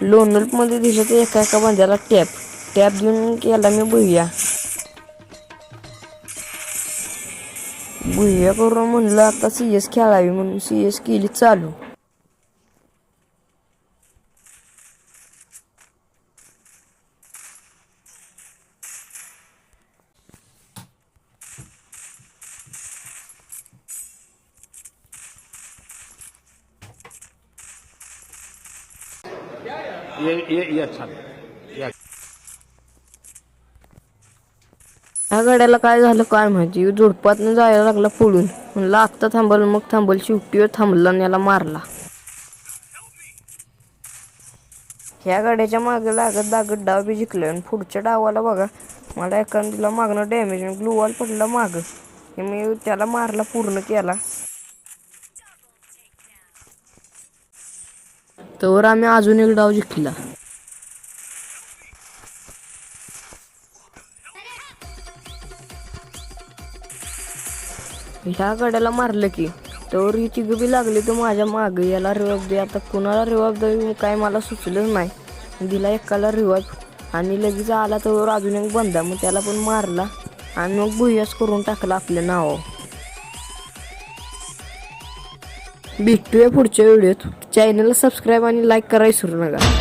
लोनल्पमध्ये दिलं तर एका बंद्याला टॅप देऊन केला मी भुया करून म्हणलं आता CS खेळावी म्हणून CS केली चालू. ये अच्छा ह्या गाड्याला काय झालं काय माहिती, झोडपातनं जायला लागला पळून. म्हणलं आत्ता थांबल मग थांबल, शेवटी थांबला आणि याला मारला. ह्या गाड्याच्या मागे लागत डाव बी जिंकले आणि पुढच्या डावाला बघा मला एखादीला मागणं डॅमेज ग्लू वॉल पडला माग. मी त्याला मारला, पूर्ण केला. तर आम्ही अजून एक डाव जिंकला. ह्या गाड्याला मारलं की तर ही तिघ बी लागली तर माझ्या मागे. याला रिवाईव दे, आता कुणाला रिवाईव दे काय मला सुचलंच नाही. दिला एकाला रिवाईव आणि लगेच आला तर अजून एक बंदा, मग त्याला पण मारला आणि मग भुयास करून टाकला आपल्या नावावर. भेटूया पुढच्या व्हिडिओत. चॅनलला सबस्क्राईब आणि लाईक करायला विसरू नका.